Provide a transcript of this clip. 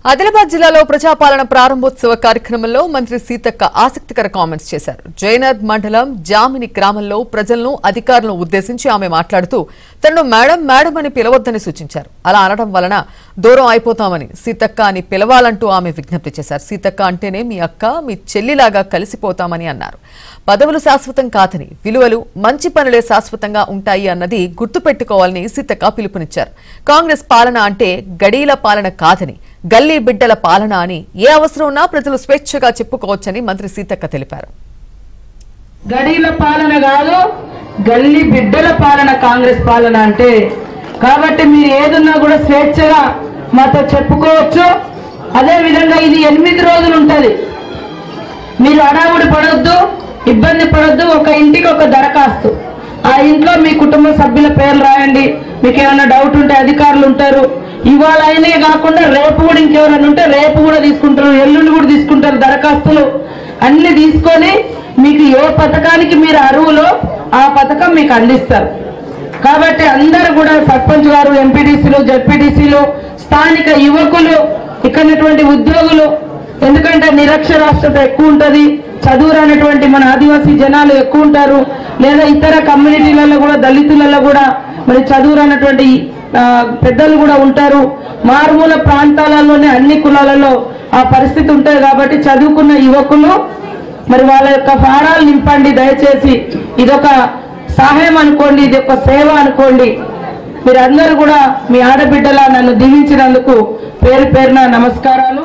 ఆదిలాబాద్ జిల్లాలో ప్రజాపాలన ప్రారంభోత్సవ కార్యక్రమంలో మంత్రి సీతక్క ఆసక్తికర కామెంట్స్ చేశారు. జైనద్ మండలం జామిని గ్రామంలో ప్రజలను అధికారులను ఉద్దేశించి ఆమె మాట్లాడుతూ తనను మేడం మేడం అని పిలవొద్దని సూచించారు. అలా అనడం వలన దూరం అయిపోతామని, సీతక్క అని పిలవాలంటూ ఆమె విజ్ఞప్తి చేశారు. సీతక్క అంటేనే మీ అక్క, మీ చెల్లిలాగా కలిసిపోతామని అన్నారు. పదవులు శాశ్వతం కాదని, విలువలు మంచి పనులే శాశ్వతంగా ఉంటాయి అన్నది గుర్తుపెట్టుకోవాలని సీతక్క పిలుపునిచ్చారు. కాంగ్రెస్ పాలన అంటే గడీల పాలన కాదని, గల్లీ బిడ్డల పాలన అని, ఏ అవసరం ఉన్నా ప్రజలు స్వేచ్ఛగా చెప్పుకోవచ్చని మంత్రి సీతక్క తెలిపారు. గడీల పాలన కాదు, గల్లీ బిడ్డల పాలన కాంగ్రెస్ పాలన అంటే. కాబట్టి మీరు ఏదున్నా కూడా స్వేచ్ఛగా మాతో చెప్పుకోవచ్చు. అదే విధంగా ఇది 8 రోజులు ఉంటది. మీరు అడావుడి పడొద్దు, ఇబ్బంది పడొద్దు. ఒక ఇంటికి ఒక దరఖాస్తు, ఆ ఇంట్లో మీ కుటుంబ సభ్యుల పేర్లు రాయండి. మీకు ఏమైనా డౌట్ ఉంటే అధికారులు ఉంటారు. ఇవాళ అయినే కాకుండా రేపు కూడా ఇంకెవరైనా ఉంటే రేపు కూడా తీసుకుంటారు, ఎల్లుండి కూడా తీసుకుంటారు. దరఖాస్తులు అన్ని తీసుకొని మీకు ఏ పథకానికి మీరు అర్హులో ఆ పథకం మీకు అందిస్తారు. కాబట్టి అందరూ కూడా సర్పంచ్ గారు, ఎంపీటీసీలు, జడ్పీటీసీలు, స్థానిక యువకులు, ఇక్కడటువంటి ఉద్యోగులు, ఎందుకంటే నిరక్షరాస్యత ఎక్కువ ఉంటుంది, చదువు రానటువంటి మన ఆదివాసీ జనాలు ఎక్కువ ఉంటారు, లేదా ఇతర కమ్యూనిటీలలో కూడా, దళితులలో కూడా మరి చదువు రానటువంటి పెద్దలు కూడా ఉంటారు. మారుమూల ప్రాంతాలలోనే అన్ని కులాలలో ఆ పరిస్థితి ఉంటుంది. కాబట్టి చదువుకున్న యువకులు మరి వాళ్ళ యొక్క ఫారాలు నింపండి దయచేసి. ఇదొక సహాయం అనుకోండి, ఇది ఒక సేవ అనుకోండి. మీరందరూ కూడా మీ ఆడబిడ్డలా నన్ను దీవించినందుకు పేరు పేరున నమస్కారాలు.